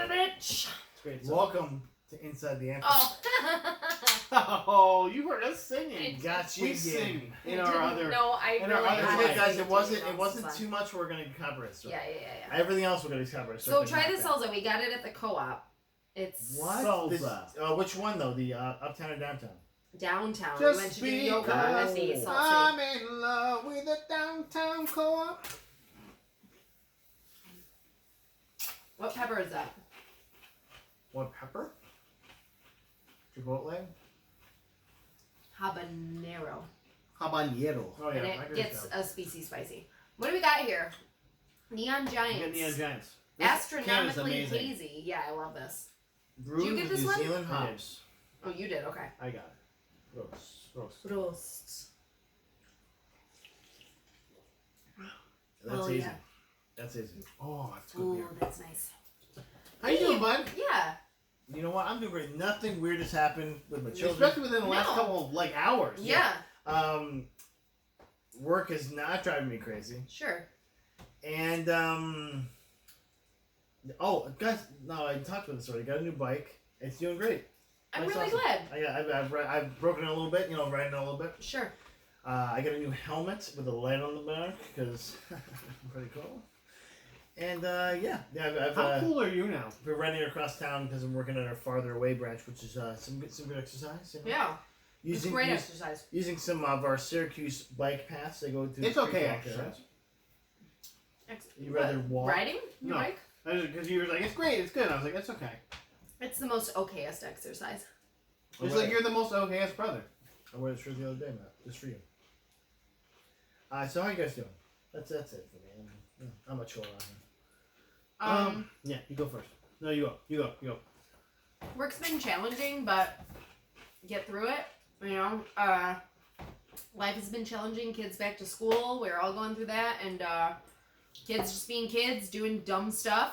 of it. It's great. Welcome to Inside the Anthem. Oh. Oh, you heard us singing. Gotcha. We sing in our other. No, I in really. our other Okay, guys, honestly it wasn't didn't too much. We're gonna cover it. So. Yeah. Everything else we're gonna cover. So try the salsa. We got it at the co-op. It's what? Salsa. Which one though? The uptown or downtown? Downtown. Just we went to do yoga because with the salsa. I'm in love with the downtown co-op. What pepper is that? What pepper? Chipotle? Habanero. Habanero. Oh yeah, And I it could gets tell. a species spicy. What do we got here? Neon We Giants. got Neon Giants. This Astronomically can is amazing. hazy. Yeah, I love this. Brewed Did you get this New one? Zealand hops. Oh, you did? Okay. I got it. Roast. Roasts. That's Oh, easy. yeah. That's easy. Oh, that's good Ooh, beer. that's nice. How you doing, bud? Yeah. You know what? I'm doing great. Nothing weird has happened with my children. Especially within the last No. couple of hours. Yeah. Work is not driving me crazy. Sure. And oh, guys, no, I talked about this already. Got a new bike. It's doing great. I'm That's really awesome. glad. I've broken it a little bit. You know, riding it a little bit. Sure. I got a new helmet with a light on the back because pretty cool. And I've How cool are you now? been running across town because I'm working at our farther away branch, which is some good exercise. You know? Yeah. It's great exercise. Using some of our Syracuse bike paths, I go through. It's the okay creek walk exercise. You rather walk? Riding your No. bike? Because you were like, it's great, it's good. I was like, that's okay. It's the most okayest exercise. It's like you're the most okayest brother. I wore this shirt the other day, Matt. Just for you. So how you guys doing? That's it for me. I'm a chill around here. Yeah, you go first. No, you go. Work's been challenging, but get through it. You know, life has been challenging. Kids back to school. We're all going through that, and kids just being kids, doing dumb stuff.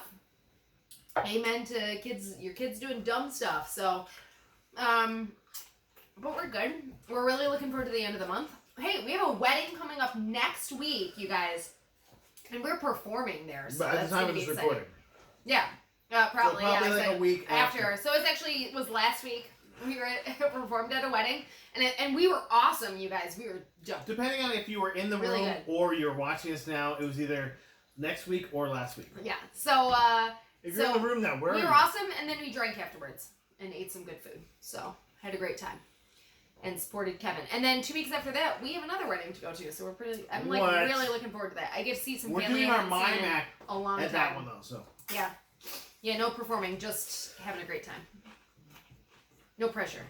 Amen to kids. Your kids doing dumb stuff. So, but we're good. We're really looking forward to the end of the month. Hey, we have a wedding coming up next week, you guys, and we're performing there. So But at that's the time gonna of be this exciting. recording. Yeah, probably. So probably yeah, like so a week after. So it was last week. We were performed at a wedding, and we were awesome, you guys. We were dope. Depending on if you were in the Really room good. or you're watching us now, it was either next week or last week. Yeah. So If you're in the room now, where are we you? were awesome, and then we drank afterwards and ate some good food. So had a great time. And supported Kevin. And then 2 weeks after that, we have another wedding to go to. So I'm like What? really looking forward to that. I get to see some We're family doing our I mime haven't seen in act a long at time. that one though. So Yeah. Yeah, no performing, just having a great time. No pressure.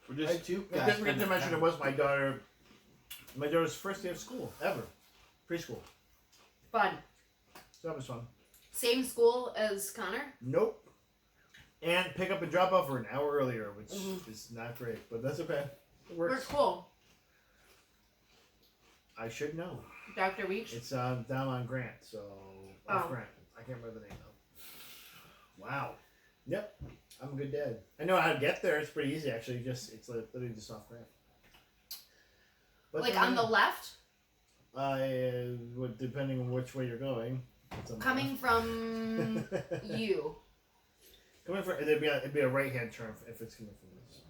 we're just two I guys. didn't forget to mention it was my daughter's first day of school ever, preschool. Fun. So that was fun. Same school as Connor? Nope. And pick up and drop off for an hour earlier, which Mhm. is not great, but that's okay. It We're works. cool. I should know. Dr. Weech? It's down on Grant, so off Oh. Grant. I can't remember the name though. Wow. Yep. I'm a good dad. I know how to get there. It's pretty easy actually. It's literally just off Grant. But Like on the left? depending on which way you're going. It's on the Coming left. from you. Coming from it'd be a right hand turn if it's coming from this.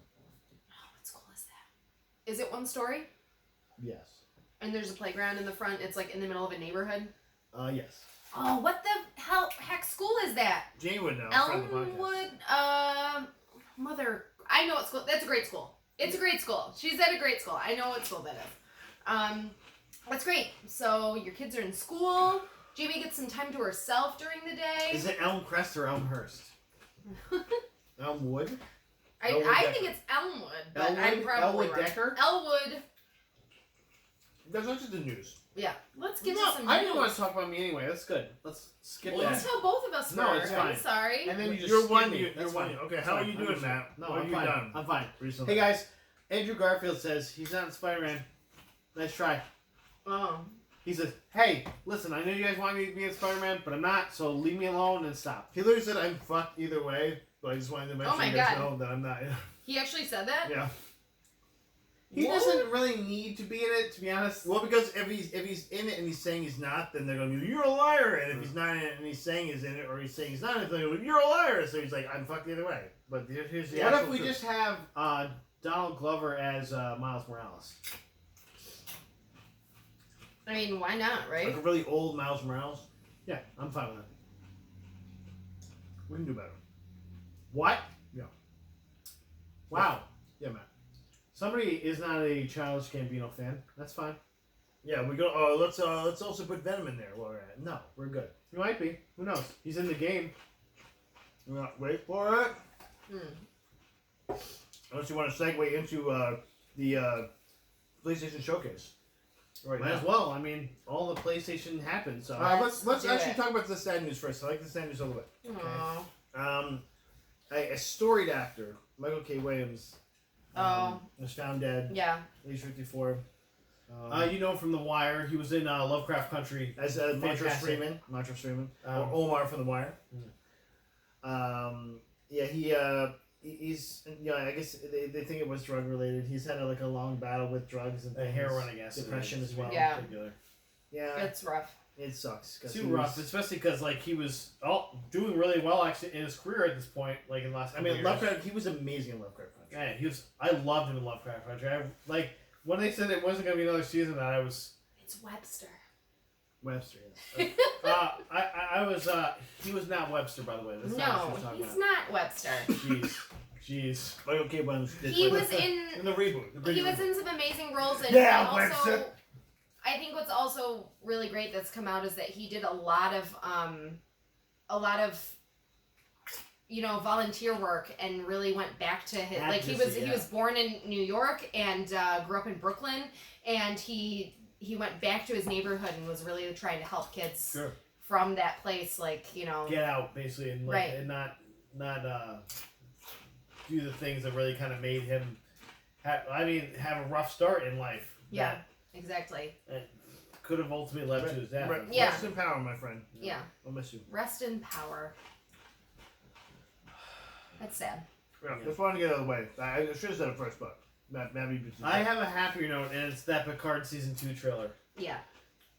Oh, what school is that? Is it one story? Yes. And there's a playground in the front. It's like in the middle of a neighborhood. Yes. Oh, what the heck school is that? Jane would know. friend of the podcast. Elmwood, mother. I know what school. That's a great school. It's a great school. She's at a great school. I know what school that is. That's great. So your kids are in school. Jamie gets some time to herself during the day. Is it Elmcrest or Elmhurst? Elmwood? I think it's Elmwood, but I'm probably Elwood right. Decker? Elwood. That's not just the news. Yeah. Let's get No, to some I news. didn't want to talk about me anyway. That's good. Let's skip Well, that. let's tell both of us No, first. it's I'm fine. sorry. And then you just You're skip one. me. You're That's one. fine. Okay, That's how are fine. you doing, I'm Matt? No, What I'm have you fine. done I'm fine. recently? Hey guys, Andrew Garfield says he's not in Spider-Man. Nice try. Oh. He says, hey, listen, I know you guys want me to be in Spider-Man, but I'm not, so leave me alone and stop. He literally said I'm fucked either way, but I just wanted to mention my you guys God. know that I'm not. He actually said that? Yeah. He doesn't really need to be in it, to be honest. Well, because if he's in it and he's saying he's not, then they're going to be, you're a liar. And if he's not in it and he's saying he's in it or he's saying he's not in it, they're going to be, you're a liar. So he's like, I'm fucked either way. But here's the What actual if we truth. just have Donald Glover as Miles Morales? I mean, why not, right? Like a really old Miles Morales? Yeah, I'm fine with that. We can do better. What? Yeah. Wow. Yeah, Matt. Somebody is not a Childish Gambino fan. That's fine. Yeah, we go. Oh, let's also put Venom in there while we're at it. No, we're good. He might be. Who knows? He's in the game. Wait for it. Unless you want to segue into the PlayStation Showcase. Right Might now. as well. I mean, all the PlayStation happened, so. Let's do actually it. talk about the sad news first. I like the sad news a little bit. Aw. A storied actor, Michael K. Williams, was found dead, Yeah. age 54. You know from The Wire, he was in Lovecraft Country. As Montrose Freeman, or Omar from The Wire. He's I guess they think it was drug related. He's had a long battle with drugs and things. Heroin, I guess. Depression as well. Yeah. Yeah, It's rough. it sucks. Too rough, especially because he was doing really well actually in his career at this point, in the last. I mean, Lovecraft. He was amazing in Lovecraft Country. Yeah, he was. I loved him in Lovecraft Country. When they said it wasn't going to be another season, that I was. It's Webster. Webster, yes. I was. He was not Webster, by the way. That's not what she was talking he's about. not Webster. Jeez. Michael K. Williams. He was in the reboot. He was in some amazing roles, and Yeah, also, Webster. I think what's also really great that's come out is that he did a lot of volunteer work and really went back to his he was born in New York and grew up in Brooklyn, and he went back to his neighborhood and was really trying to help kids from that place, Get out basically, and Right. and not do the things that really kind of made him have a rough start in life. Yeah, exactly. That could have ultimately led to his death. Yeah. Rest in power, my friend. Yeah. I'll miss you. Rest in power. That's sad. Yeah. Just wanted to get out of the way. I should have said it first, but maybe. I have a happier note, and it's that Picard season 2 trailer. Yeah.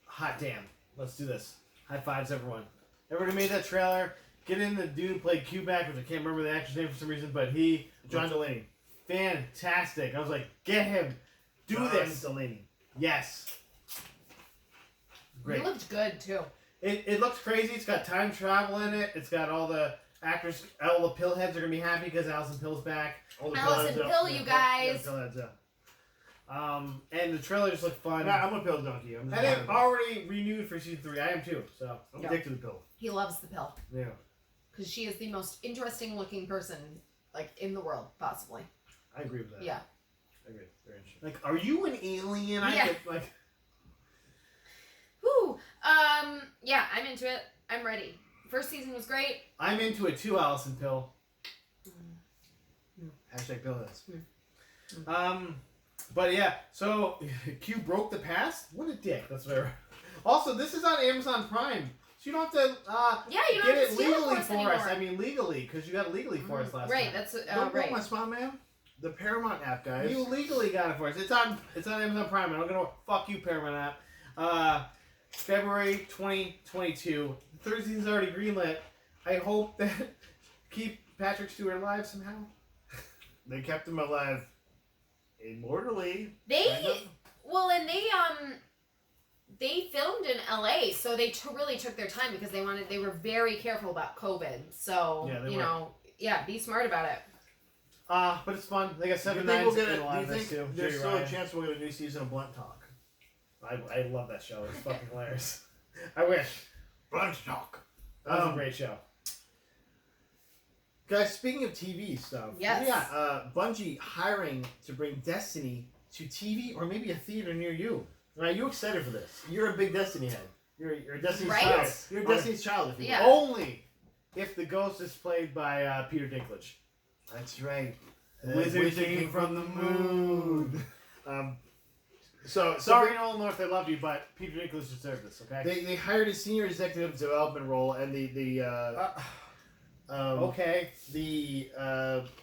Hot damn! Let's do this. High fives, everyone. Everybody made that trailer. Get in the dude who played Q-Back, which I can't remember the actor's name for some reason, but John Delaney. Fantastic. I was like, get him. Do John this. Delaney. Yes. Great. He looked good too. It looks crazy. It's got time travel in it. It's got all the actors, all the pill heads are going to be happy because Alison Pill's back. All the Alison Pillheads Pill, up. you guys. Yeah, Pillheads up. And the trailer just looked fun. Nah, I'm a pill junkie. And they've already renewed for season 3. I am too. So I'm addicted to the pill. He loves the pill. Yeah. Because she is the most interesting looking person, in the world, possibly. I agree with that. Yeah. I agree. Very interesting. are you an alien? Yeah. Whew. Yeah, I'm into it. I'm ready. First season was great. I'm into it too, Alison Pill. Hashtag pillheads. But yeah, so Q broke the past? What a dick. That's what I... Also, this is on Amazon Prime. So you don't have to Yeah, you don't get have it to steal it legally for us for anymore. us. I mean, legally, because you got it legally for us last Right, time. that's Don't right. blow my spot, man. The Paramount app, guys. You legally got it for us. It's on Amazon Prime. I'm gonna fuck you, Paramount app. February 2022. The third season's already greenlit. I hope that keep Patrick Stewart alive somehow. They kept him alive immortally. And they filmed in LA, so they really took their time because they were very careful about COVID. So be smart about it. But it's fun. They got 7 Do you nines think, in a lot of do you this think too. there's Jerry still Ryan. a chance we'll get a new season of Blunt Talk? I love that show. It's fucking hilarious. I wish. Blunt Talk. That was a great show. Guys, speaking of TV stuff, Yes. Bungie hiring to bring Destiny to TV or maybe a theater near you. Are you excited for this? You're a big Destiny head. You're a Destiny's Right? child. You're a Destiny's child, if you Yeah. will. Only if the ghost is played by Peter Dinklage. That's right. Wizard came from the moon. So Sorry, Nolan North, I love you, but Peter Dinklage deserved this. Okay. they hired a senior executive development role, and Okay.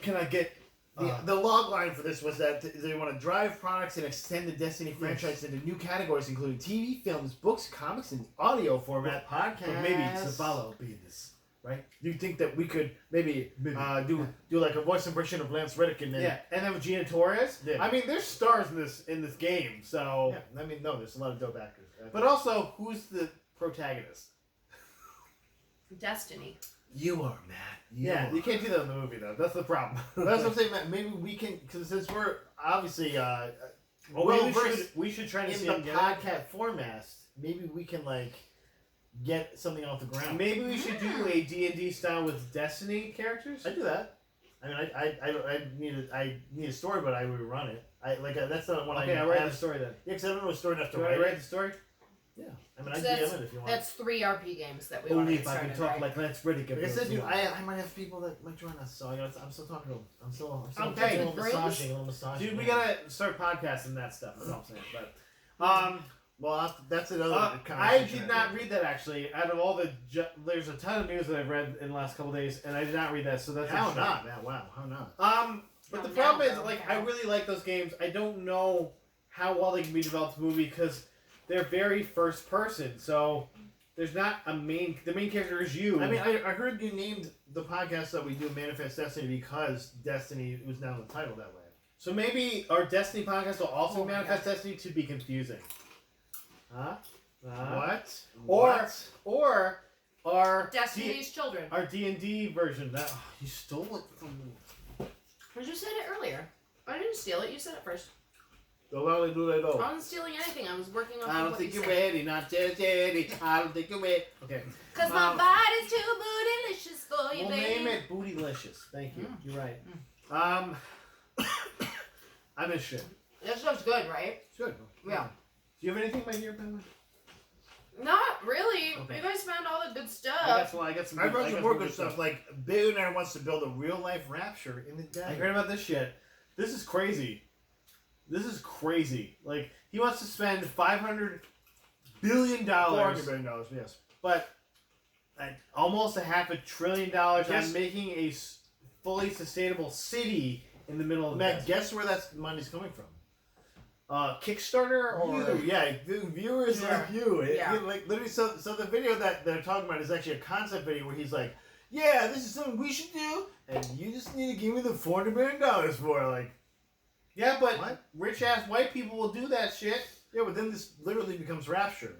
can I get The log line for this was that they want to drive products and extend the Destiny franchise into new categories, including TV, films, books, comics, and audio format, podcasts. But maybe Zavala will be in this, right? Do you think that we could maybe do like a voice impression of Lance Reddick and then and then with Gina Torres? Yeah. I mean, there's stars in this game, so. Yeah, I mean, no, there's a lot of dope actors. But also, who's the protagonist? Destiny. You are, Matt. You can't do that in the movie though. That's the problem. That's what I'm saying, Matt. Maybe we can, because since we're obviously we should try to in see the him get podcast format, maybe we can like get something off the ground. Maybe we should do a D&D style with Destiny characters. I do that. I mean, I need a story, but I would run it. That's not one. Okay, I'll write the story then. Yeah, because I don't know a story enough to Do I write the story? Yeah, I mean, I So DM it if you want. That's 3 RP games that we want Only to if get I started, can talk right? like Lance Reddick. Like I said, dude, I might have people that might join us, so I'm still talking to them. I'm still Okay. a little Grills? massaging. Dude, we gotta start podcasting that stuff. That's all I'm saying. But well, that's another. I conversation did not read that actually. Out of all the, there's a ton of news that I've read in the last couple days, and I did not read that. So that's How interesting. not, man? Wow, how not? But the How problem now, is, like, how? I really like those games. I don't know how well they can be developed in a movie because they're very first person. So there's not a main. The main character is you. I mean, I heard you named the podcast that we do Manifest Destiny because Destiny was now the title that way. So maybe our Destiny podcast will also Oh my manifest Destiny to be confusing. Huh? What? What? Or our Destiny's Children. our D&D version. That you stole it from me. But you said it earlier. I didn't steal it. You said it first. The lolly do they I do. wasn't stealing anything. I was working on. I don't think you're ready, not just ready. I don't think you're ready. Okay. Cause my body's too bootylicious for you, We'll baby. name it Bootylicious. Thank you. You're right. I miss shit. That stuff's good, right? Good. Yeah. Do you have anything by here, Ben? Not really. Okay. You guys found all the good I stuff. got some. I read got some more good stuff. Like Billionaire wants to build a real life rapture in the I desert. heard about this shit. This is crazy. This is crazy. Like he wants to spend $500 billion, $400 billion, yes. but almost $500 billion Yes. on making a fully sustainable city in the middle of the Matt, desert. guess where that money's coming from? Kickstarter or viewers Yeah. like you. Yeah. Like literally, so the video that they're talking about is actually a concept video where he's like, "Yeah, this is something we should do, and you just need to give me the $400 million for it." Like, yeah, but what? rich ass white people will do that shit. Yeah, but then this literally becomes rapture.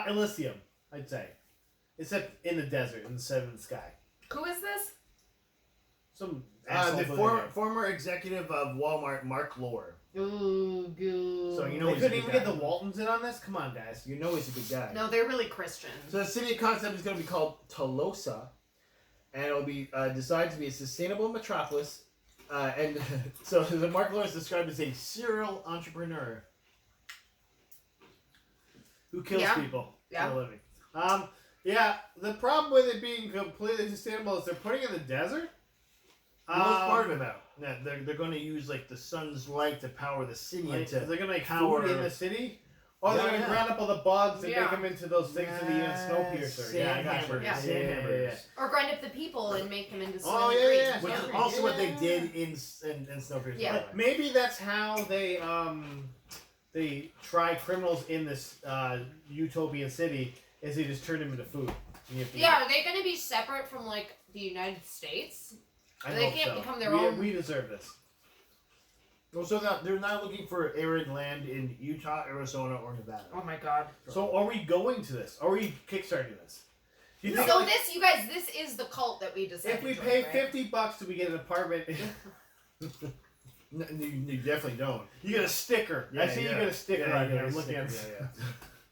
Elysium, I'd say, except in the desert instead of in the sky. Who is this? Some The asshole. former executive of Walmart, Mark Lore. Ooh, good. So you know They he's a couldn't good even guy. get the Waltons in on this. Come on, guys. You know he's a good guy. No, they're really Christian. So the city concept is going to be called Tolosa, and it will be designed to be a sustainable metropolis. And so the Mark Lawrence is described as a serial entrepreneur. Who kills Yeah. people Yeah. for a living? Yeah. The problem with it being completely sustainable is they're putting it in the desert. Most part of it, though. Yeah, they're going to use like the sun's light to power the city Like, into. they're gonna make power- food in the city, or they're Yeah, gonna yeah. grind up all the bugs and Yeah. make them into those things in the Snowpiercer. Yeah, I got you. Yeah. Sandhammers. Or grind up the people and make them into Oh, swimming yeah, creeks. yeah. Which is Yeah. also what they did in Snowpiercer. Yeah. by the way. Maybe that's how they try criminals in this utopian city. Is they just turn them into food. And you have to Yeah, eat are they going to be separate from like the United States? it. I they hope can't so. become their we, own- We deserve this. Well, so they're not looking for arid land in Utah, Arizona, or Nevada. Oh my god. So are we going to this? Are we kickstarting this? Do you think So this, you guys, this is the cult that we decided if we to pay join, right? $50, do we get an apartment? No, you definitely don't. You get a sticker. I see you get a sticker on here. I'm looking at it.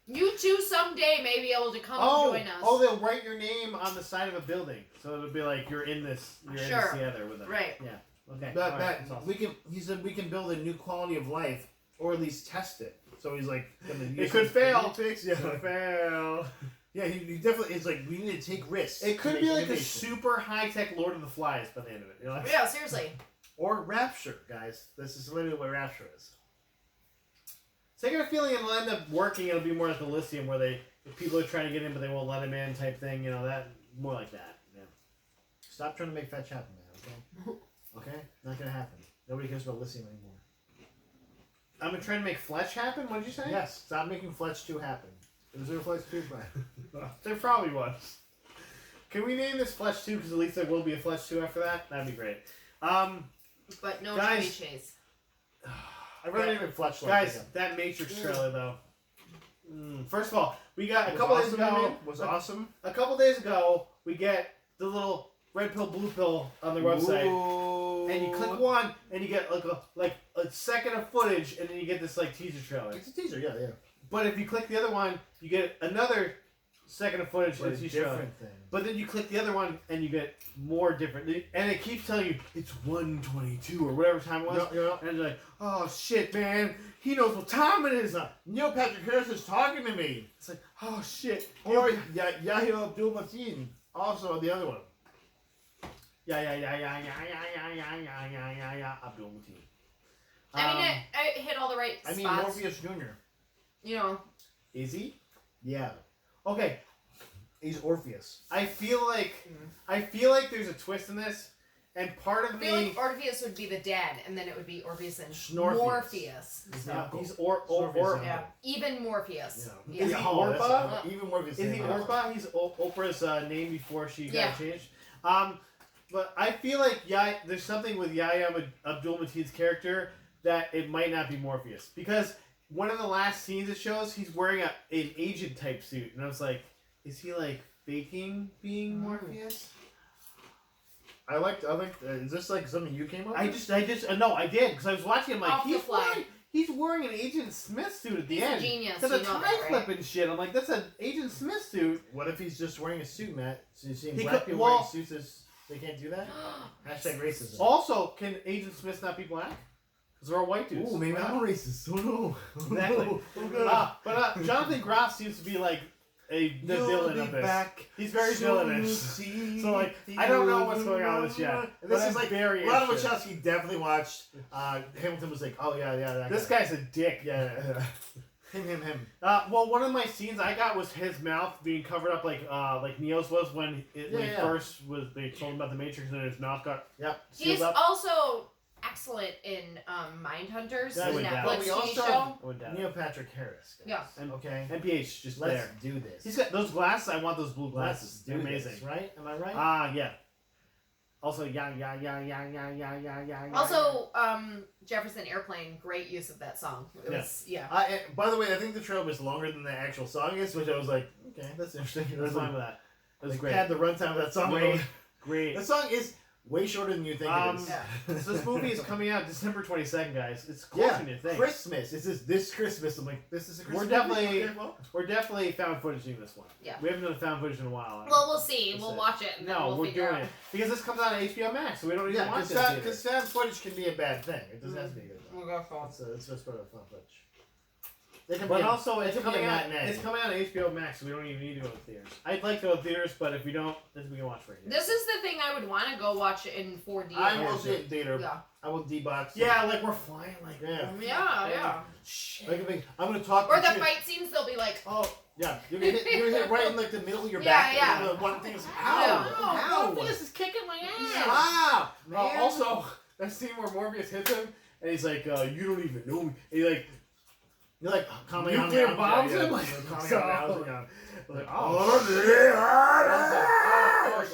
You two someday may be able to come Oh, join us. oh, they'll write your name on the side of a building, so it'll be like you're in this Sure. together with them. Right. Yeah. Okay. But All right, that's awesome. he said we can build a new quality of life, or at least test it. So he's like, gonna use It could some fail. politics. It could fail. Yeah, he definitely is like, we need to take risks. It could to be make like a innovation. super high tech Lord of the Flies by the end of it. You know? Yeah, seriously. Or rapture, guys. This is literally what rapture is. So I got a feeling it'll end up working. It'll be more like Elysium, where if people are trying to get in, but they won't let them in, type thing. You know, that more like that. Yeah. Stop trying to make fetch happen, man. Okay. Okay? Not gonna happen. Nobody cares about lithium anymore. I'm gonna try to make Fletch happen. What did you say? Yes, stop making Fletch 2 happen. Is there a Fletch 2, Brian? There probably was. Can we name this Fletch 2? Because at least there will be a Fletch 2 after that. That'd be great. But no guys, Chevy Chase. I'd rather name it Fletch. Guys, that Matrix trailer though. First of all, we got a couple days ago. Was awesome. A couple days ago, we get the little red pill, blue pill on the website, and you click one, and you get like a second of footage, and then you get this like teaser trailer. It's a teaser, yeah. But if you click the other one, you get another second of footage and But a a teaser trailer. different thing. But then you click the other one, and you get more different, and it keeps telling you it's 1:22 or whatever time it was, and you're like, oh shit, man, he knows what time it is. Neil Patrick Harris is talking to me. It's like, oh shit. Or Yahya Abdul-Mateen, also the other one. Yeah, Abdul Mateen. I mean, it hit all the right spots. I mean, Morpheus Jr. You know. Is he? Yeah. Okay. He's Orpheus. I feel like there's a twist in this, and part of I feel like Orpheus would be the dad, and then it would be Orpheus and Snorpheus. Morpheus. He's Yeah, not cool. he's Snorpheus, Yeah, even Morpheus. Yeah. Is he Yeah, Orpa? Even Morpheus. Is he Orpa? He's Oprah's name before she got Yeah. changed. But I feel like there's something with Yahya Abdul-Mateen's character that it might not be Morpheus, because one of the last scenes it shows he's wearing an agent type suit, and I was like, is he like faking being Morpheus? I like. Is this like something you came up with? I did because I was watching. I'm like, Off the fly. he's wearing an Agent Smith suit at the He's end. a genius. Because You the know tie that, right? clip and shit. I'm like, that's an Agent Smith suit. What if he's just wearing a suit, Matt? So you're seeing He black could- people well- wearing suits as they can't do that? Hashtag racism. Also, can Agent Smith not be black? Because they're all white dudes. Ooh, maybe Why I'm not? a racist. Oh no. Exactly. Oh, God. But Jonathan Groff seems to be like the villain of this. He's very villainous. So like, I don't know what's going on with this yet. And But this I'm is like very Lana interested. Wachowski definitely watched. Hamilton was like, oh yeah, that This guy. guy's a dick. Yeah. Him. Well, one of my scenes I got was his mouth being covered up like Neo's was when first was they told him about the Matrix and his mouth got sealed He's up. also excellent in Mindhunters, Yeah, the we Netflix we TV also show. have I went down. Neil Patrick Harris. Guys. Yeah. And Okay. MPH just Let's there. do this. He's got those glasses. I want those blue Let's glasses. do They're amazing. this, right? Am I right? Yeah. Also, yeah. Also, Jefferson Airplane, great use of that song. It was, By the way, I think the trailer was longer than the actual song is, which I was like, okay, that's interesting. I was fine with that. That was Like, great. had the runtime of that song. Great. The song is way shorter than you think it is. Yeah. So this movie is coming out December 22nd, guys. It's closer than you think. Christmas. It's this Christmas. I'm like, this is a Christmas. We're definitely- movie? Okay, well. We're definitely found footaging this one. Yeah. We haven't done found footage in a while. Well, we'll see. That's We'll it. watch it, and then No, we'll we're figure doing out. it because this comes out on HBO Max, so we don't even Yeah, watch because this. fan footage can be a bad thing. It doesn't have to be a good thing. We'll go for It's just part of fan footage. It can But be also, it it's can be coming a out. matinee. It's coming out on HBO Max, so we don't even need to go to theaters. I'd like to go to theaters, but if we don't, then we can watch right here. This is the thing I would want to go watch in 4D. I will see it in theater. Yeah. I will D-box. Yeah, like we're flying, like Yeah. Shit. Like, I'm gonna talk. Or to the you. fight scenes, they'll be like, Oh, yeah. You're gonna hit right in like the middle of your Yeah, back. yeah. The one thing is, Yeah. ow. Morpheus is kicking my ass. Wow, man. Also, that scene where Morpheus hits him, and he's like, "You don't even know me." And he like You're like, nuclear bombs him. Like, so, like, oh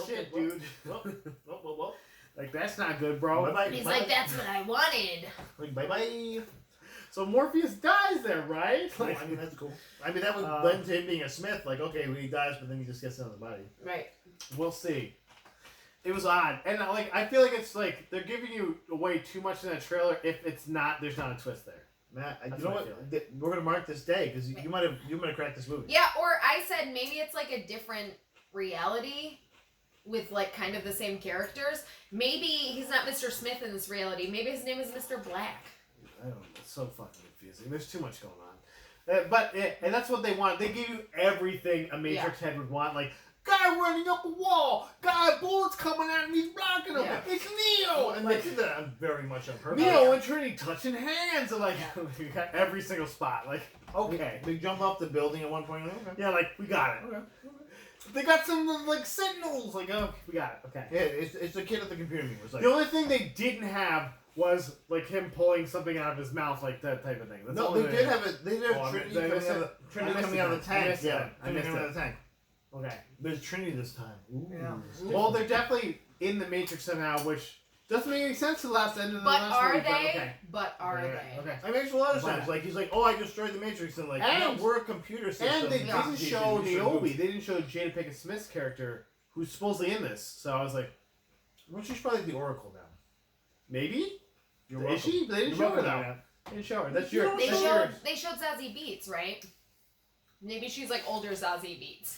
shit, dude. Well. Like that's not good, bro. Bye-bye. he's like, that's what I wanted. Like, bye-bye. So Morpheus dies there, right? I mean, that's cool. I mean, that would lend to him being a Smith. Like, okay, well, he dies, but then he just gets another body. Right. We'll see. It was odd, and like I feel like it's like they're giving you away too much in that trailer. If it's not, there's not a twist there. Matt, That's you know what I what? feel We're gonna mark this day because you might have cracked this movie. Yeah, or I said maybe it's like a different reality with like kind of the same characters. Maybe he's not Mr. Smith in this reality. Maybe his name is Mr. Black. I don't know. It's so fucking confusing. There's too much going on. And that's what they want. They give you everything a Matrix head would want. Like, guy running up a wall. Guy, bullets coming at him. He's blocking him. Yeah. It's Neo. And they did that very much on purpose. Neo and Trinity touching hands. And like, you got every single spot. Like, okay. They jump off the building at one point. Like, okay. Yeah, like, we got it. Okay. They got some like sentinels. Like, oh, we got it. Okay. Yeah, it's the kid at the computer meeting. Was like, The only thing they didn't have was like him pulling something out of his mouth, like that type of thing. That's no, all they did have it. They did Oh, have Trinity I missed coming out of the tank. Yeah, I missed coming out it. of the tank. Okay. There's Trinity this time. Ooh, Yeah. Well, they're definitely in the Matrix somehow, which doesn't make any sense to the last end of the But last are movie, they? okay. But are Okay, they? Okay. It makes a lot of But- sense. Like he's like, oh, I destroyed the Matrix, and like, And- no, we're a computer system. And they Yeah. didn't Jesus, show we should Niobe. move. They didn't show Jada Pinkett Smith's character, who's supposedly in this. So I was like, Well, she's probably the Oracle now. maybe? You're Is welcome. she? They didn't You're show her welcome, though. man. They didn't show her. That's You your. don't They That's show showed yours. they showed Zazie Beetz, right? Maybe she's like older Zazie Beetz.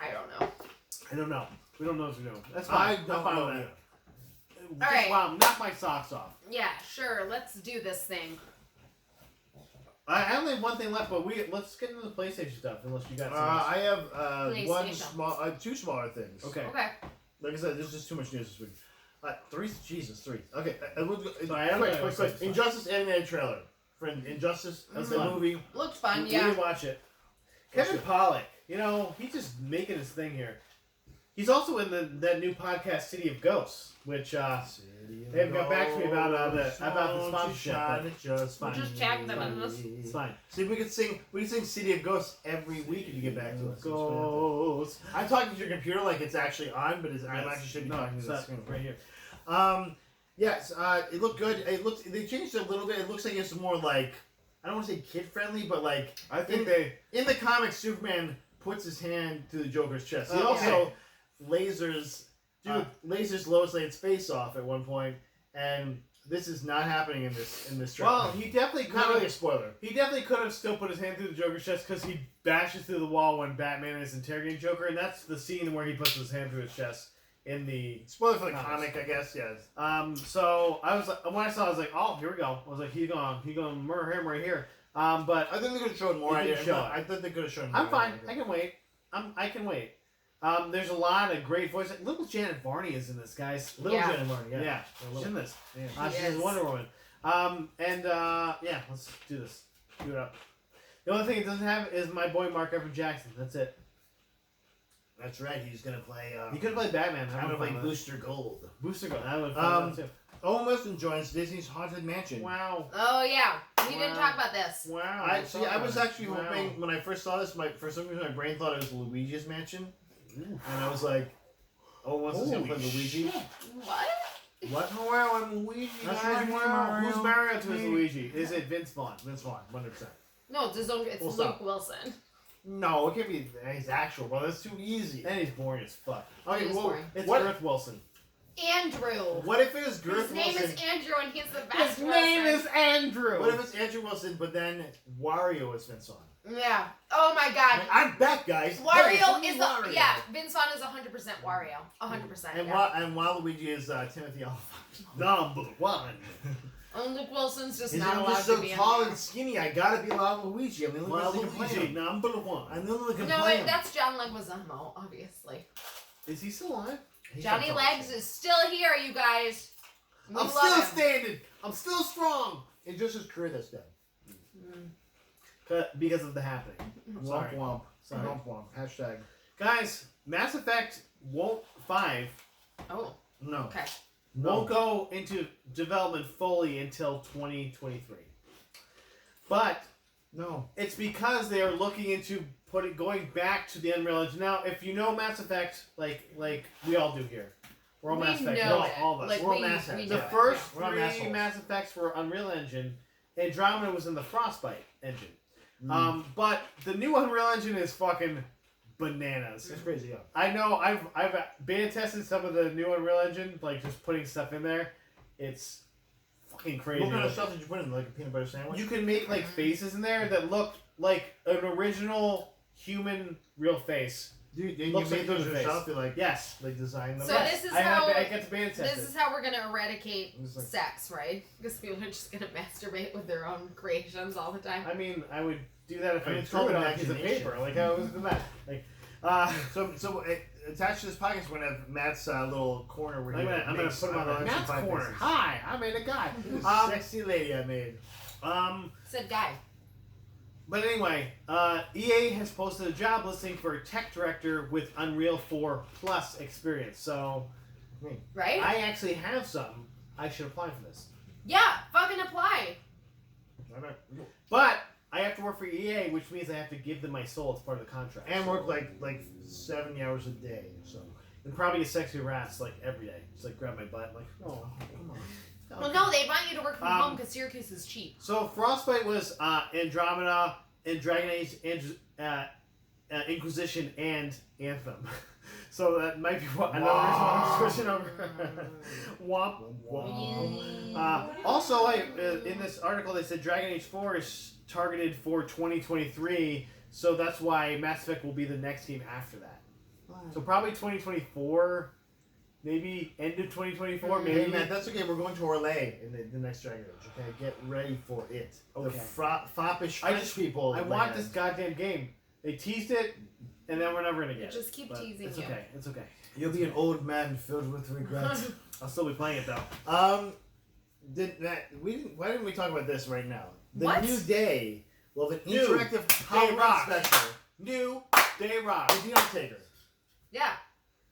I don't know. I don't know. We don't know what we're doing. That's I fine. don't I'm fine know with either. that. All right. Wow, knock my socks off. Yeah, sure. Let's do this thing. I only have one thing left, but let's get into the PlayStation stuff. Unless you got some. I have one PlayStation. small, two smaller things. Okay. Okay. Like I said, there's just too much news this week. Three. Okay. Sorry, I don't know. Quick. Injustice animated trailer. For Injustice, that's the Mhm. movie. Looked fun, We yeah. didn't watch it. Kevin Watch it. Pollak, he's just making his thing here. He's also in that new podcast, City of Ghosts, which they haven't got back to me about the sponsorship. But Just We'll just tag them in this. it's fine. See, we could sing City of Ghosts every week if you get back to us. Ghosts. I'm talking to your computer like it's actually on, but I'm actually should be talking to the it's screen right here. Yes, it looked good. They changed it a little bit. It looks like it's more like, I don't want to say kid friendly, but like I think they. in the comics, Superman puts his hand to the Joker's chest. He Okay. also lasers Lois Lane's face off at one point, and this is not happening in this trailer. Well, he definitely could not really a have. spoiler. He definitely could have still put his hand through the Joker's chest because he bashes through the wall when Batman is interrogating Joker, and that's the scene where he puts his hand through his chest in the. Spoiler for the Comics. comic, I guess. Yes. So I was like, when I saw, it, I was like, oh, here we go. I was like, he's gonna murder him right here. But I think they could have shown more. They didn't show it. I think they could have shown more. I'm fine. I can wait. I can wait. There's a lot of great voices. Little Janet Varney is in this, guys. Little Yeah. Janet Varney, yeah. Yeah, she's in this. Yeah. She's Yes. Wonder Woman. Yeah, let's do this. Do it up. The only thing it doesn't have is my boy Mark Evan Jackson. That's it. That's right. He's gonna play. He could have played Batman. I'm gonna play Booster Gold. Booster Gold. I would have too. Owen Wilson joins Disney's Haunted Mansion. Wow. Oh yeah. We didn't Wow. talk about this. Wow. I was actually Wow. hoping when I first saw this, for some reason my brain thought it was Luigi's Mansion, Ooh. and I was like, Owen Wilson's gonna play Holy Luigi. shit. What? What? Wow, I'm Luigi. That's guys. right, Wow. Mario. Who's Mario to his Luigi? Is it Vince Vaughn? Vince Vaughn, 100%. No, it's his own. It's Full Luke stop. Wilson. No, it can't be his actual, bro. That's too easy. And he's boring as fuck. Okay, He is well, boring. It's what? Girth Wilson. Andrew. What if it is His Girth name Wilson? is Andrew, and he's the best. His name Wilson. is Andrew. What if it's Andrew Wilson, but then Wario is Vince Vaughn? Yeah. Oh my God. Like, I'm back, guys. Hey, Wario it's is me, Wario. yeah. Vince Vaughn is 100% Wario. 100%. And, yeah. and Waluigi is Timothy Olyphant. Number one. And Luke Wilson's just He's not I'm allowed just so to be in tall there. and skinny. I gotta be Waluigi. I'm the only person who can play Waluigi, him. number one. I'm the only one who can No, play him. that's John Leguizamo, obviously. Is he still alive? He's Johnny not Legs is still here, you guys. We I'm love still him. standing. I'm still strong. It's just his career that's dead. Because of the happening. I'm sorry. Womp womp. Sorry. Womp womp. Hashtag. Guys, Mass Effect 5 Oh, No. okay. won't go into development fully until 2023. But No. it's because they are looking into going back to the Unreal Engine. Now, if you know Mass Effect, like we all do here, we're all We Mass Effect. know guys, it. all of us. Like, We're all we Mass know Effect. The it, first We're all 3 assholes. Mass Effects were Unreal Engine. Andromeda was in the Frostbite engine. Mm. But the new Unreal Engine is fucking bananas. It's crazy, yeah. I know I've beta tested some of the new Unreal Engine, like just putting stuff in there. It's fucking crazy. What kind of stuff did you put in? Like a peanut butter sandwich? You can make like faces in there that look like an original human real face. Dude, and you Looks like made those human face. yourself? You like Yes. design them? So Yes. this is I how- get to beta test This it. is how we're gonna eradicate It's like- sex, right? Because people are just gonna masturbate with their own creations all the time. I mean, I would do that if I I mean, it's drew called it on a piece of imagination. paper. Like I was doing that. Like, So attached to this podcast, we're gonna have Matt's little corner where I'm gonna makes put him on the Unreal Engine Matt's 5 corner. faces. Hi, I made a guy. Sexy lady I made. Said guy. But anyway, EA has posted a job listing for a tech director with Unreal 4 Plus experience. So, Right? I actually have something. I should apply for this. Yeah, fucking apply. But I have to work for EA, which means I have to give them my soul as part of the contract. And work like 70 hours a day. So. And probably a sexy rats like every day. Just like grab my butt, like, oh, come on. Well, no, they want you to work from home because Syracuse is cheap. So Frostbite was Andromeda and Dragon Age Inquisition and Anthem. So that might be what another reason why I'm switching over. Womp womp. Also, in this article, they said Dragon Age 4 is targeted for 2023, so that's why Mass Effect will be the next game after that. So probably 2024, maybe end of 2024, maybe. Hey man, that's okay. We're going to Orlais in the next Dragon Age. Okay, get ready for it. Okay. The foppish French people. I want this goddamn game. They teased it, and then we're never gonna get it. Just keep teasing it's you. Okay. It's okay. You'll be an old man filled with regret. I'll still be playing it though. Why didn't we talk about this right now? The What? New Day will have an New interactive Day Halloween Rock. special New Day Rock. with The Undertaker. Yeah.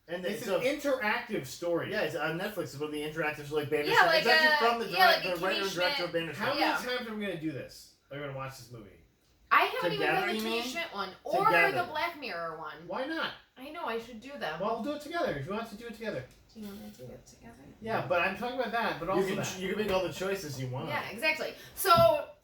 And It's an interactive story. yeah, it's on Netflix. It's one of the interactive like Bandersnatch. Yeah, like it's actually from the, like a the writer Kimmy and director Schmidt. of Bandersnatch. How many Yeah. times are we gonna do this? Are we gonna watch this movie? I haven't even Together, read the you Kimmy mean? Schmidt one or Together. the Black Mirror one. Why not? I know, I should do them. Well, we'll do it together. If you want to do it together. Do you want to do it together? Yeah, but I'm talking about that. But also You that. can make all the choices you want. Yeah, exactly. So,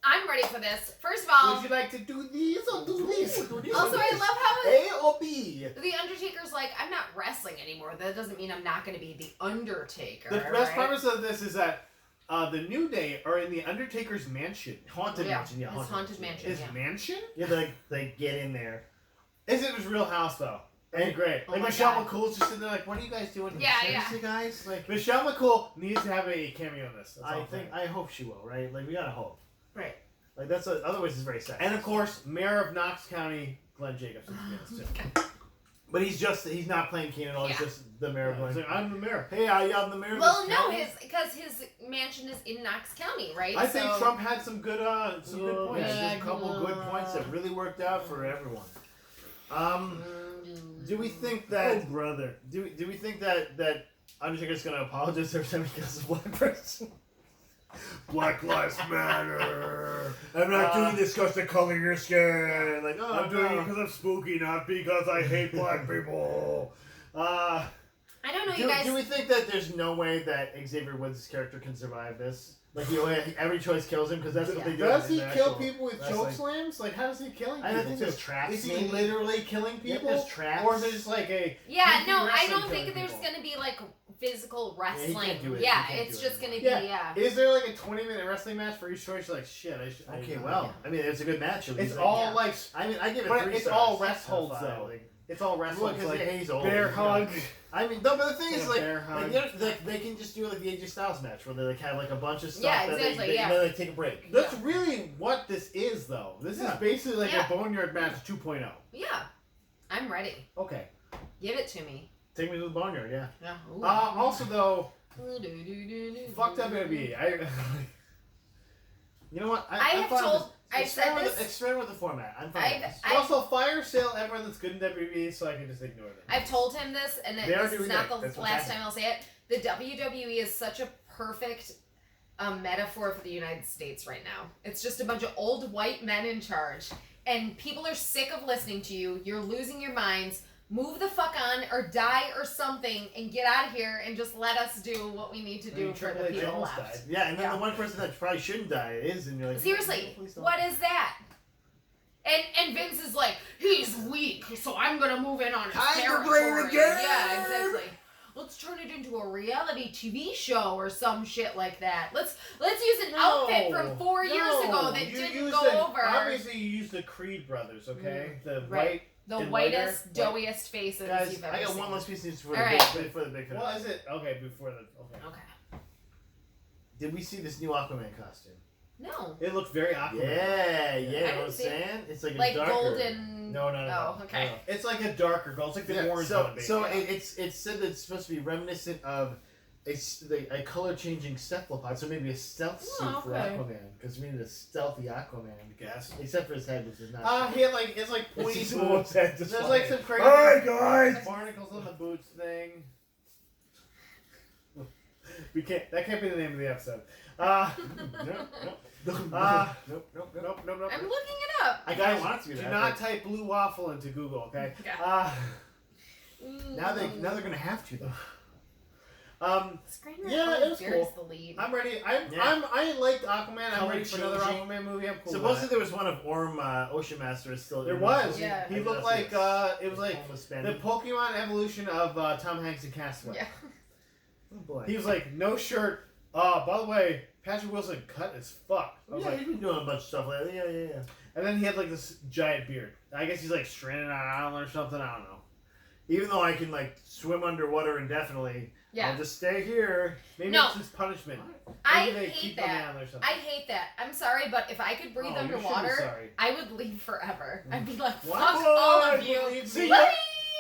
I'm ready for this. First of all, Would you like to do these or do these? also I love how A or B. The Undertaker's like, I'm not wrestling anymore. That doesn't mean I'm not going to be The Undertaker. The best right? premise of this is that the New Day are in the Undertaker's mansion. Haunted Yeah, mansion. Yeah, his haunted mansion. His Yeah. mansion? Yeah, they get in there. Is it his real house though? That'd be great. Oh Like my Michelle God. McCool's just sitting there like, what are you guys doing? Yeah, Seriously, guys? Like, Michelle McCool needs to have a cameo in this. That's all I I'm saying. think I hope she will. Right? Like, we gotta hope. Right. Like, otherwise it's very sad. And of course, Mayor of Knox County, Glenn Jacobs is in this too. But he's not playing Keenan at all. He's Yeah. just the mayor of He's Glen. like, I'm the mayor. Hey, I'm the mayor of Well, this no, county. because his mansion is in Knox County, right? I think So- Trump had some good points. Yeah, a couple good points that really worked out for everyone. Do we think that? brother. Do we think that Undertaker's gonna apologize every time he kills a black person? Black Lives Matter. I'm not doing this because the color of your skin. Like, oh, I'm doing it because I'm spooky, not because I hate black people. I don't know, you guys. Do we think that there's no way that Xavier Woods' character can survive this? Like, every choice kills him because that's what they do. Does in he the kill actual people with wrestling. choke slams? Like, how does he killing people? I think there's traps. Is he maybe? literally killing Yeah, people? there's traps. Or is it just like a... Yeah, goofy no, I wrestling don't think killing there's people? going to be like physical he wrestling. can't do it. Yeah, He can't it's do it just going to Yeah. be, yeah. Is there like a 20-minute wrestling match for each choice? You're like, shit, Okay, well, I mean, it's a good match. At least. It's all Yeah. like... I mean, I give it But 3 it's stars. all rest out of holds, 5. though. Like, It's all wrestling. because Like, he's old. bear hug. I mean, no, but the thing is, Yeah, like, bear hug. they can just do like the AJ Styles match where they like have like a bunch of stuff Yeah, that exactly, they yeah. then they take a break. That's really what this is, though. This is Yeah. basically like Yeah. a Boneyard match 2.0. Yeah. I'm ready. Okay. Give it to me. Take me to the barnyard, yeah. Yeah. Also, though, fucked up WWE. You know what? I I'm have fine with told- this. I've said this. Experiment with the format. I'm fine with this. Also, fire sale everyone that's good in WWE, so I can just ignore them. I've told him this, and They are this is doing not that. the That's what's last time I'll say it. The WWE is such a perfect metaphor for the United States right now. It's just a bunch of old white men in charge, and people are sick of listening to you. You're losing your minds. Move the fuck on, or die, or something, and get out of here, and just let us do what we need to do for Triple the H people almost left. died. Yeah, and then Yeah. the one person that probably shouldn't die is, and you're like, Seriously, please don't. what is that? And Vince is like, he's weak, so I'm gonna move in on his Time to territory. play the game! Yeah, exactly. Let's turn it into a reality TV show or some shit like that. Let's use an outfit from 4 years ago that didn't go over. Obviously, you used the Creed brothers, okay? The Right. white. The and whitest, whiter. doughiest faces Guys, you've ever I got seen. one last piece of news for All the right. big, for the big What is it? Okay, before the. Okay. Okay. Did we see this new Aquaman costume? No. It looks very Aquaman. Yeah, I you know didn't what I'm see it. saying? It's like a Like darker. golden. No. Oh, okay. It's like a darker gold. It's like the Yeah, orange so one. so basically. it's said that it's supposed to be reminiscent of a color-changing cephalopod, so maybe a stealth suit for Aquaman, because we need a stealthy Aquaman, I guess. Except for his head, which is not. He had like, it's like pointy It's boots. There's like some crazy Alright, guys! barnacles on the boots thing. That can't be the name of the episode. Nope. I'm looking it up. I want it to be Do that. not type blue waffle into Google, okay? Now they're gonna have to though. Screen Yeah, it was Bear's cool. the lead. I'm ready. I liked Aquaman. I'm ready for another Color-changing. Aquaman movie. I'm cool. Supposedly there was one of Orm Ocean Master still. There was. Yeah. He looked like it was like the Pokemon evolution of Tom Hanks and Castaway. Yeah. Oh boy. He was like no shirt. By the way, Patrick Wilson cut as fuck. I was Yeah, like, he's been doing a bunch of stuff lately. Yeah. and then he had like this giant beard. I guess he's like stranded on an island or something. I don't know. Even though I can like swim underwater indefinitely, Yeah. I'll just stay here. Maybe No. it's his punishment. I Maybe they hate keep him that. down or something. I hate that. I'm sorry, but if I could breathe Oh, you should be underwater, sorry. I would leave forever. I'd be like, fuck What? all of Boy, you. believe See me. ya. Bye!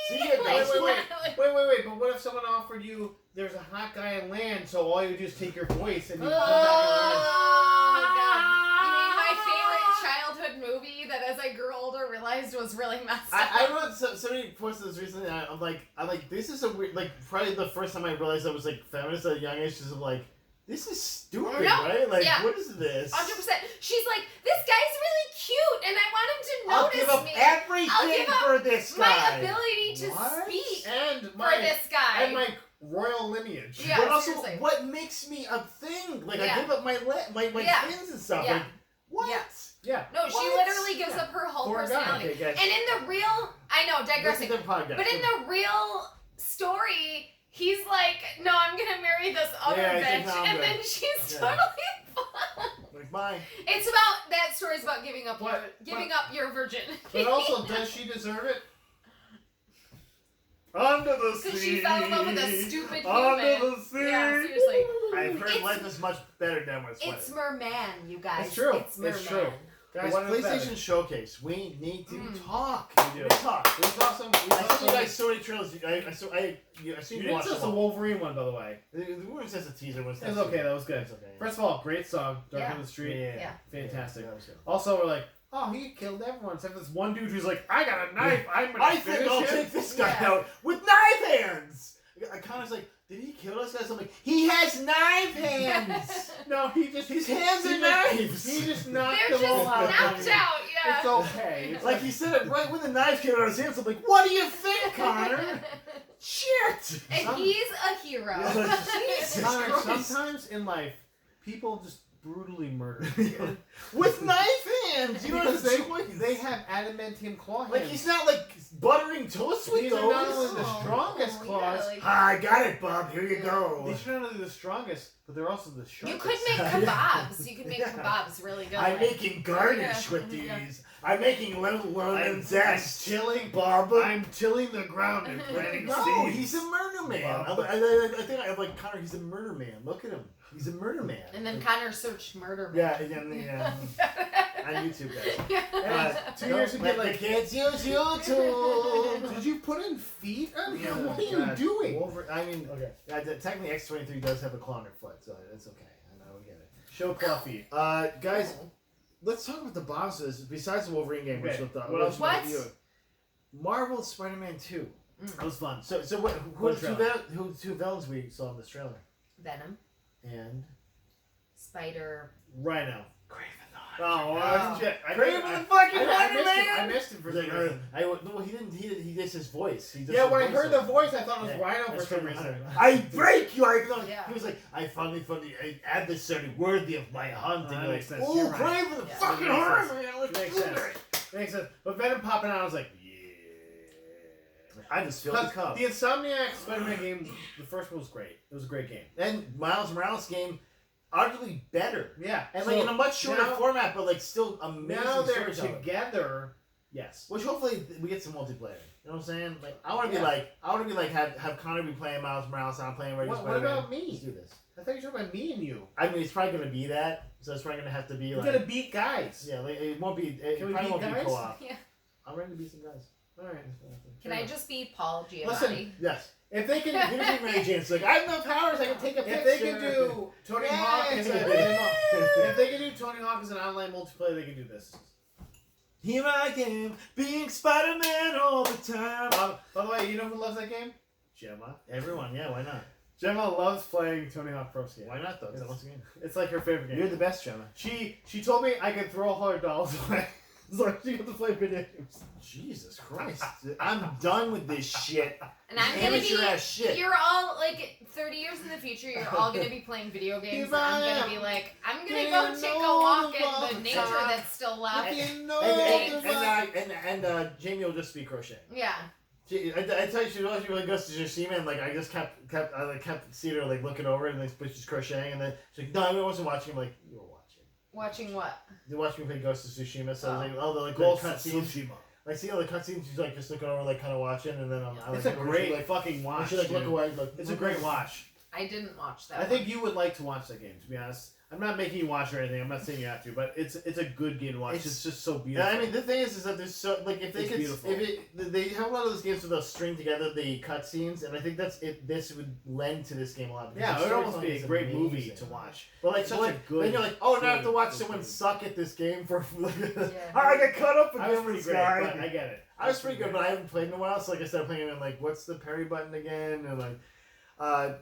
See ya, Like, guys. Wait. But what if someone offered you? There's a hot guy on land, so all you do is take your voice and you come back Oh, God. You mean my favorite childhood movie that as I grew older realized was really messed up? I wrote somebody posted this recently. And I'm like, this is a weird. Like, probably the first time I realized I was like feminist at a young age. Because I'm like, this is stupid, No, right? Like, yeah. what is this? 100%. She's like, this guy's really cute, and I want him to I'll notice give up me. everything give up for this my guy. ability to What? speak and for my this guy. and my royal lineage. Yeah, but also, seriously. what makes me a thing? Like, Yeah. I give up my Yeah. fins and stuff. Yeah. Like, what? Yeah. Yeah. No, she What? literally gives Yeah. up her whole Poor guy. personality. Okay, guys. And in the real, I know, digressing, Listen to the podcast. but in the real story, he's like, no, I'm gonna marry this other Yeah, he's bitch, like, no, I'm and good. then she's Yeah. totally fine. Like, bye. It's about that story's about giving up your virginity. But also, does she deserve it? Under the sea. Because she fell in love with a stupid Under human. the sea. Yeah, seriously. I've heard It's- life is much better down with sweater. It's Merman, you guys. It's true. It's Merman. It's true. Guys, What is PlayStation better? Showcase. We need to talk. We do. We talk. We saw some. I sent you guys so many trailers. I seen You you didn't watch see the them all. Wolverine one, by the way. The one says a teaser. One It says was okay. That was good. It's okay. First of all, great song, "Dark Yeah. on the Street." Yeah. Fantastic. Yeah, that was good. Also, we're like, oh, he killed everyone except this one dude who's like, I got a knife. I'm gonna I finish think I'll him. take this guy Yeah. out with knife hands. I kind of was like, did he kill us guys? I'm like, he has knife hands. No, his hands are knives. He just knocked They're them just over. knocked out, yeah. It's okay. It's Like he said it right when the knife came out of his hands. I'm like, what do you think, Connor? Shit. And he's a hero. Jesus Connor, Christ. sometimes in life, people just brutally murder. With knife hands. You know what Because I'm saying? they have adamantium claw hands. Like he's not like buttering toast with These those. are not only the strongest Oh, claws. yeah, like- I got it, Bob. Here you go. These are not only the strongest, but they're also the You sharpest. could make kebabs. You could make kebabs really good. I'm making garnish Yeah. with Yeah. these. I'm making lemon zest. tilling, Bob. I'm tilling the ground and planting No, seeds. he's a murder man. Bob. I think I'm like, Connor, he's a murder man. Look at him. He's a murder man. And then Like, Connor searched murder. yeah, on YouTube, guys. 2 years ago, Let like, the kids use YouTube. did you put in feet on Yeah, him? What are you God. doing? I mean, Okay. technically X-23 does have a claw on her foot, so that's okay. I know, we get it. Show claw feet. Guys, let's talk about the bosses besides the Wolverine game, which Okay, we thought. what else? What? Marvel Spider-Man 2. That was fun. So what? One Who two villains we saw in this trailer? Venom, And Spider. Rhino. Craven Oh, Oh. shit. Craven the fucking I missed him for some Like, reason. no, he didn't. He did his voice. He does Yeah, his when I voice heard the over. voice, I thought it was Yeah, Rhino for that's some Craven reason. the Hunter. I break you! Yeah. He was like, I found an adversary worthy of my hunt. That And you're makes like, sense. oh, You're right. Craven the Yeah. fucking That makes Hunter! sense. Man, let's Makes do sense. it. Makes sense. But Venom popping out, I was like, yeah. I just feel the cup. The Insomniac Spider-Man game, the first one was great. It was a great game. And Miles Morales game, arguably better. Yeah. And So like in a much shorter now- format, but like still amazing Now they're storytelling. together. Yes. Which hopefully we get some multiplayer. You know what I'm saying? Like I want to Yeah. be like have Connor be playing Miles Morales and I'm playing Regular What Spider-Man. about me? Let's do this. I thought you were talking about me and you. I mean, it's probably gonna be that. So it's probably gonna have to be We're like gonna beat guys. yeah, like, it won't be. It Can we probably beat won't guys? be co-op. Yeah. I'm ready to beat some guys. All right. Can I just be Paul Giamatti? Listen. Yes. If they can, Here's Mary Jane. It's like, I have no powers. I can take a picture. if they can do Tony Hawk, if they can do Tony Hawk as an online multiplayer, they can do this. Here I am, being Spider-Man all the time. By the way, you know who loves that game? Gemma. Everyone, yeah, why not? Gemma loves playing Tony Hawk Pro Skater. Why not, though? It's a game. It's like her favorite game. You're the best, Gemma. She told me I could throw all her dolls away. So she got to play video games. Jesus Christ. I'm done with this shit. And I'm gonna Amateur be. ass shit. You're all like 30 years in the future. You're all gonna be playing video games. And I'm gonna be like, I'm gonna go take a walk in the nature that's still left. And Jamie will just be crocheting. Yeah. I tell you, she always really goes to Jashima, and like I just kept seeing her like looking over it, and like, but she's crocheting, and then she's like, no, I wasn't watching. I'm like, you were watching. Watching what? You watched me play Ghost of Tsushima, so I was like, oh, the like Ghost cut of scenes. Tsushima. Like, see all the cutscenes, she's like just looking over, like kind of watching, and then It's a great fucking watch. She like look dude. away. Like, It's a great watch. I didn't watch that. I think you would like to watch that game, to be honest. I'm not making you watch or anything. I'm not saying you have to, but it's a good game to watch. It's just so beautiful. Yeah, I mean, the thing is that there's so like if they It's could, beautiful. they have a lot of those games where they'll string together the cutscenes, and I think that's it. This would lend to this game a lot. Yeah, it would almost be a great movie to watch. But like, Such so a like, good- then you're like, oh, now I have to watch good someone game. suck at this game for. Yeah. I got caught up I was against pretty this great, guy. but I get it. I was pretty good, but I haven't played in a while. So like I started playing it, and like, what's the parry button again? And like,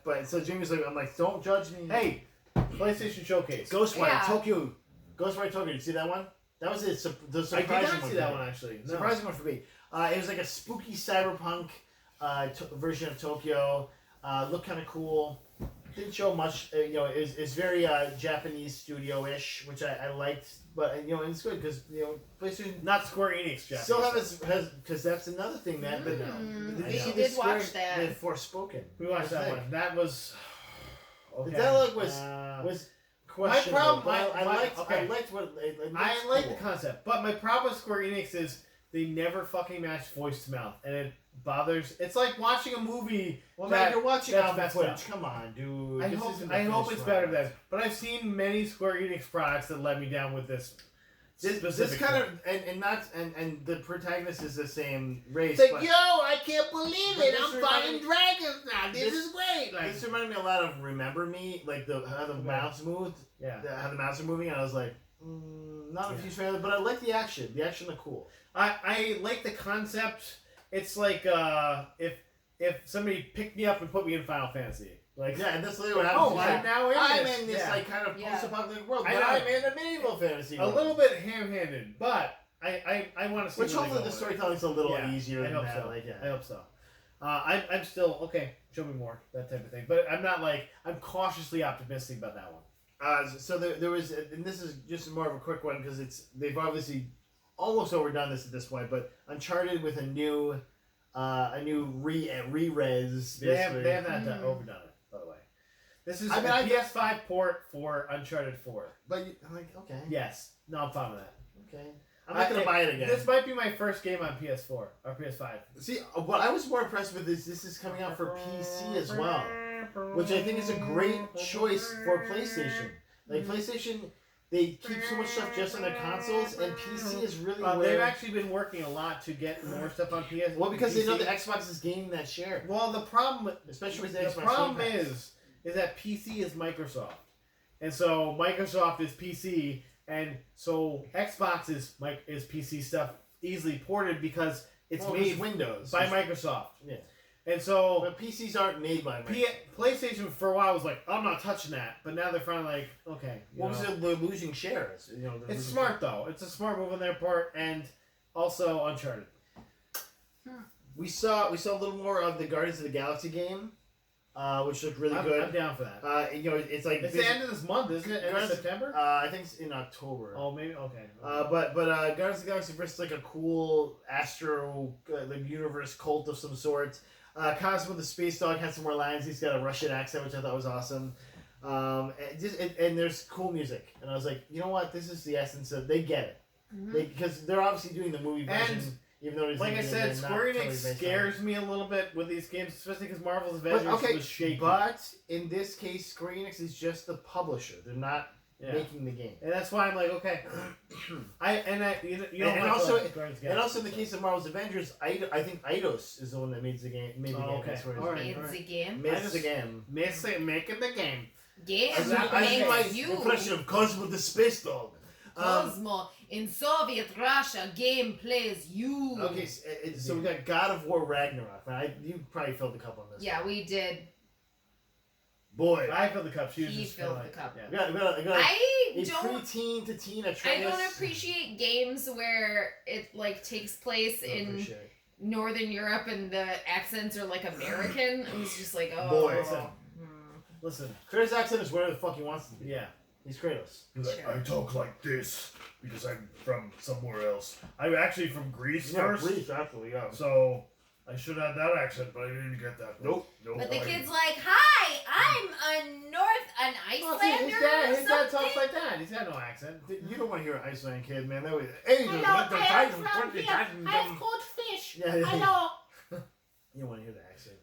but so Jamie's like, I'm like, don't judge me. Hey, PlayStation Showcase. Ghostwire Yeah. Tokyo. Ghostwire Tokyo. Did you see that one? That was it. The I surprising did not one see for that me. one actually. No. Surprising one for me. It was like a spooky cyberpunk version of Tokyo. Looked kind of cool. Didn't show much. It's very Japanese studio-ish, which I liked. But it's good because PlayStation Not Square Enix, Jeff. still has because that's another thing that. But Mm. did you I see know. the Did watch Square- that. The Forspoken. We watched that What one. That was. Okay. The dialogue was My questionable. problem. but I liked. okay. I liked what. It I looks like cool. the concept, but my problem with Square Enix is they never fucking match voice to mouth, and it bothers. It's like watching a movie. Well, that- man, you're watching that's album messed footage. up. Come on, dude. I This hope. isn't the I hope finished it's better product. than. But I've seen many Square Enix products that let me down with this. This specific kind one. of and the protagonist is the same race. It's like, but yo, I can't believe But it! this I'm reminded- fighting dragons now. This this- is great. Like, this reminded me a lot of Remember Me, like how the mouths moved, yeah. how the mouths are moving, and I was like, not a huge fan of it, but I like the action. The action looked cool. I like the concept. It's like if somebody picked me up and put me in Final Fantasy. Like, Yeah, and that's literally what happens. oh, It's I'm like, now in I'm this. in this Yeah. like kind of Yeah. post-apocalyptic world, I but know. I'm in a medieval fantasy a world. little bit ham-handed, but I want to see. Which where they hopefully go the with it. storytelling's a little Yeah, easier I than hope that. so. Like, I hope so. I'm still okay. Show me more, that type of thing. But I'm not like I'm cautiously optimistic about that one. So there was, and this is just more of a quick one because they've obviously almost overdone this at this point, but Uncharted with a new re-res. They have not Mm. overdone it, by the way. This is I mean, a I- PS5 port for Uncharted 4. But I'm like, okay, Yes. No, I'm fine with that. okay. I'm not gonna buy it again. This might be my first game on PS4 or PS5. See, what I was more impressed with is this is coming out for PC as well, which I think is a great choice for PlayStation. Like PlayStation, they keep so much stuff just on their consoles, and PC is really They've where. actually been working a lot to get more stuff on PS. Well, because they know PC. the Xbox is gaining that share, Well, the problem, especially with the the Xbox problem Game Pass. is that PC is Microsoft, and so Microsoft is PC, and so Xbox is PC stuff easily ported because it's Well, made it's Windows by Microsoft. Yeah. And so But PCs aren't made by Microsoft. PlayStation for a while was like, I'm not touching that, but now they're finally like, okay. you What was know. it? They're losing shares. They're It's losing smart though. It's a smart move on their part, and also Uncharted. We saw a little more of the Guardians of the Galaxy game, which looked really I'm good. down for that. It's like It's the end of this month, isn't it? End of Guardians- September? I think it's in October. Oh, maybe. Okay. But Guardians of the Galaxy versus like a cool astro like universe cult of some sort. Cosmo the space dog had some more lines. He's got a Russian accent, which I thought was awesome. And there's cool music, and I was like, you know what? This is the essence of. They get it, because they're obviously doing the movie version. And even though it's like I said, not Square totally Enix based on it. scares me a little bit with these games, especially because Marvel's Avengers But, okay, was shaky. but in this case, Square Enix is just the publisher. They're not making the game. And that's why I'm like, okay. And also in the case of Marvel's Avengers, I think Eidos is the one that made the game. Made the game. Okay. Made the game. Made the game. Making the game. Game I see my makes you. impression of Cosmo the Space Dog. Cosmo in Soviet Russia, game plays you. Okay, so we got God of War Ragnarok. You probably filled the cup on this. Yeah, we did. Boy, I filled the cup. She was He just filled like, the cup. Yeah. we got a I don't. preteen to teen Atreus. I don't appreciate games where it like takes place in Northern Europe and the accents are like American. I was just like, oh. Boy. Listen. Kratos' accent is wherever the fuck he wants to be. Yeah. He's Kratos. He's like, Sure. I talk like this because I'm from somewhere else. I'm actually from Greece first. Greece, actually, yeah. So I should have that accent, but I didn't get that. Nope. But the kid's like, hi, I'm an Icelander His dad or talks something. like that. He's got no accent. You don't want to hear an Iceland kid, man. That was. Hey, I've caught fish. Yeah, yeah. Hello. You don't want to hear the accent.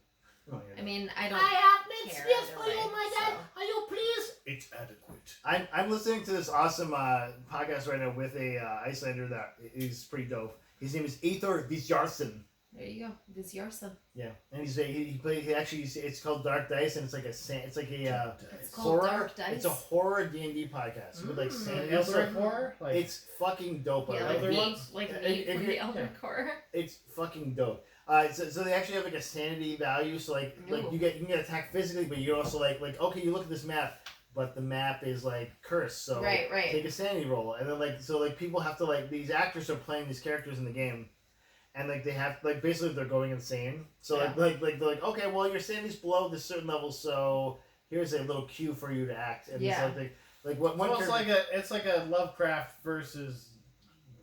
You don't wanna hear I that. mean, I don't. I have made care spears either for you, way, my dad. so. Are you pleased? It's adequate. I'm listening to this awesome podcast right now with a Icelander that is pretty dope. His name is Eithor Visjarson. There you go. This Yarsa. Yeah, and he actually it's called Dark Dice, and it's like a It's called horror. Dark Dice. It's a horror D&D podcast with like sanity. Elder Horror? Like, It's fucking dope. Yeah, I like like other me, ones? like If me from you- the Elder Core. It's fucking dope. So they actually have like a sanity value. So like Ooh. you can get attacked physically, but you can also like okay, you look at this map, but the map is like cursed. So Right. take a sanity roll, and then people have to these actors are playing these characters in the game. And they have basically they're going insane. So Yeah. they're like, okay, well your sanity's below this certain level, so here's a little cue for you to act. And Yeah. it's what one it's like a Lovecraft versus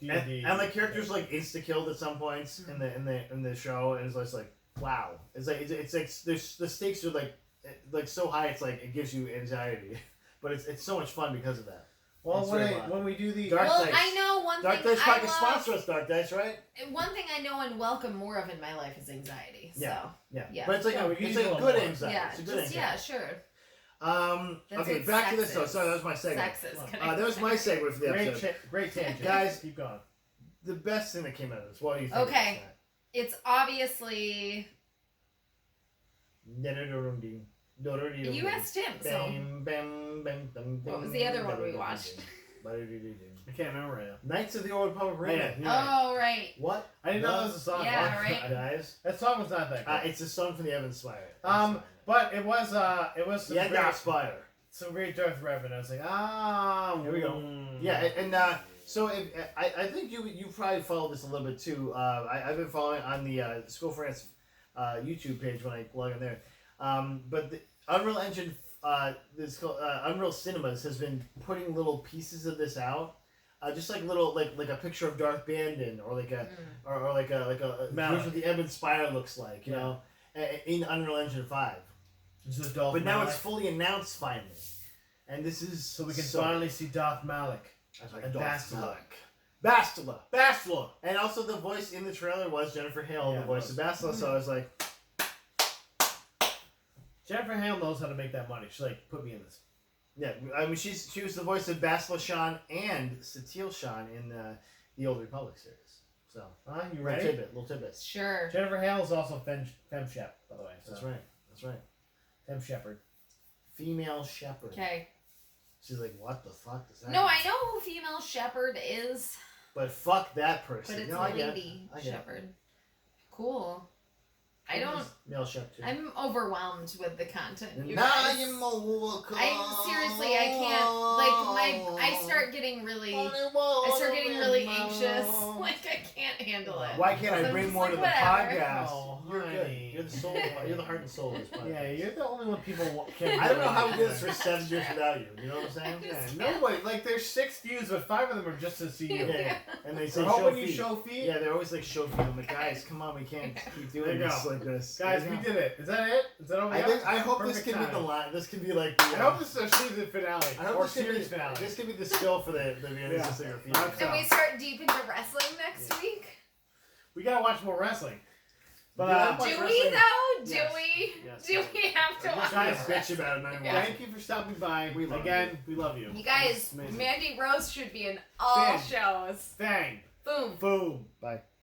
D&D. and like characters like insta killed at some points in the show, and it's just like wow. It's like there's the stakes are like so high. It's like it gives you anxiety, but it's so much fun because of that. Well, It's very when we do the Dark Well, Dice. I know one Dark thing Dice I podcast love. sponsor us, Dark Dice, right? One thing I know and welcome more of in my life is anxiety. So Yeah. Yeah. But it's like Yeah, we can it's use like a good little more. anxiety. yeah, It's a good just anxiety. yeah, sure. That's Okay, what back to this sex though. is. Sorry, that was my segment. Sex is That was my segue for the episode. great tangent. Guys, keep going. The best thing that came out of this. What do you think? Okay. It's obviously you asked him. So What was the other one we watched? I can't remember right now. Knights of the Old Republic remake. Oh right. What? I didn't know that was a song. Yeah, right. Guys, That song was not that good. it's a song from the Evan Spire. But it was some Yeah, great, Spire. some great Darth Revan. I was like, Here we go. Yeah, and so I think you probably followed this a little bit too. I've been following on the School France YouTube page when I log in there. But the Unreal Engine, this called Unreal Cinemas has been putting little pieces of this out, just like little like a picture of Darth Bandon or like a or like a Malik. here's what the Evan Spire looks like, you know, in Unreal Engine 5. This is Darth But now Malik. it's fully announced finally, and this is So we can finally see Darth Malik. and Bastila. Bastila. And also the voice in the trailer was Jennifer Hale, Yeah, the voice of Bastila. So I was like, Jennifer Hale knows how to make that money. She's like, put me in this. yeah, I mean she was the voice of Bastila Shan and Satele Shan in the Old Republic series. So You ready? little tidbits. Sure. Jennifer Hale is also Fem Shep, by the way. So. That's right. Fem Shepherd. Female shepherd. Okay. She's like, what the fuck does that No, mean? I know who female shepherd is, But fuck that person. but it's no, a I get it. lady I get it. shepherd. Cool. I don't. Male shepherd. I'm overwhelmed with the content. You Now guys. you're more I'm seriously, I can't. I start getting really anxious. Like I can't handle it. Why can't So I I'm bring just more like, to the whatever. podcast? Oh, You're good. honey. You're the soul. You're the heart and soul of this podcast. Yeah, you're the only one people can. I don't know how we did this for 7 years without you. You know what I'm saying? Yeah, nobody. Like, there's 6 views, but 5 of them are just to see you. Yeah. And they say So show when you feet. show feet, Yeah, they're always like show feet. I'm like, guys, come on, we can't keep There doing you this go. like this. guys, There we you go. did it. Is that it? Is that all we got? I hope this Perfect can be the time. line. This can be like the. I hope this is a season finale I hope or this can be series finale. This could be the skill for the beginning Yeah. of your feet. I'm And we start deep into wrestling next week. We gotta watch more wrestling. But Do we though? Do Yes. we? Yes. Do we have to watch? guys bitch about it. Yeah. Thank you for stopping by. We love Again, we love you. You guys, It's amazing. Mandy Rose should be in all Fang. shows. Fang. Boom. Boom. Bye.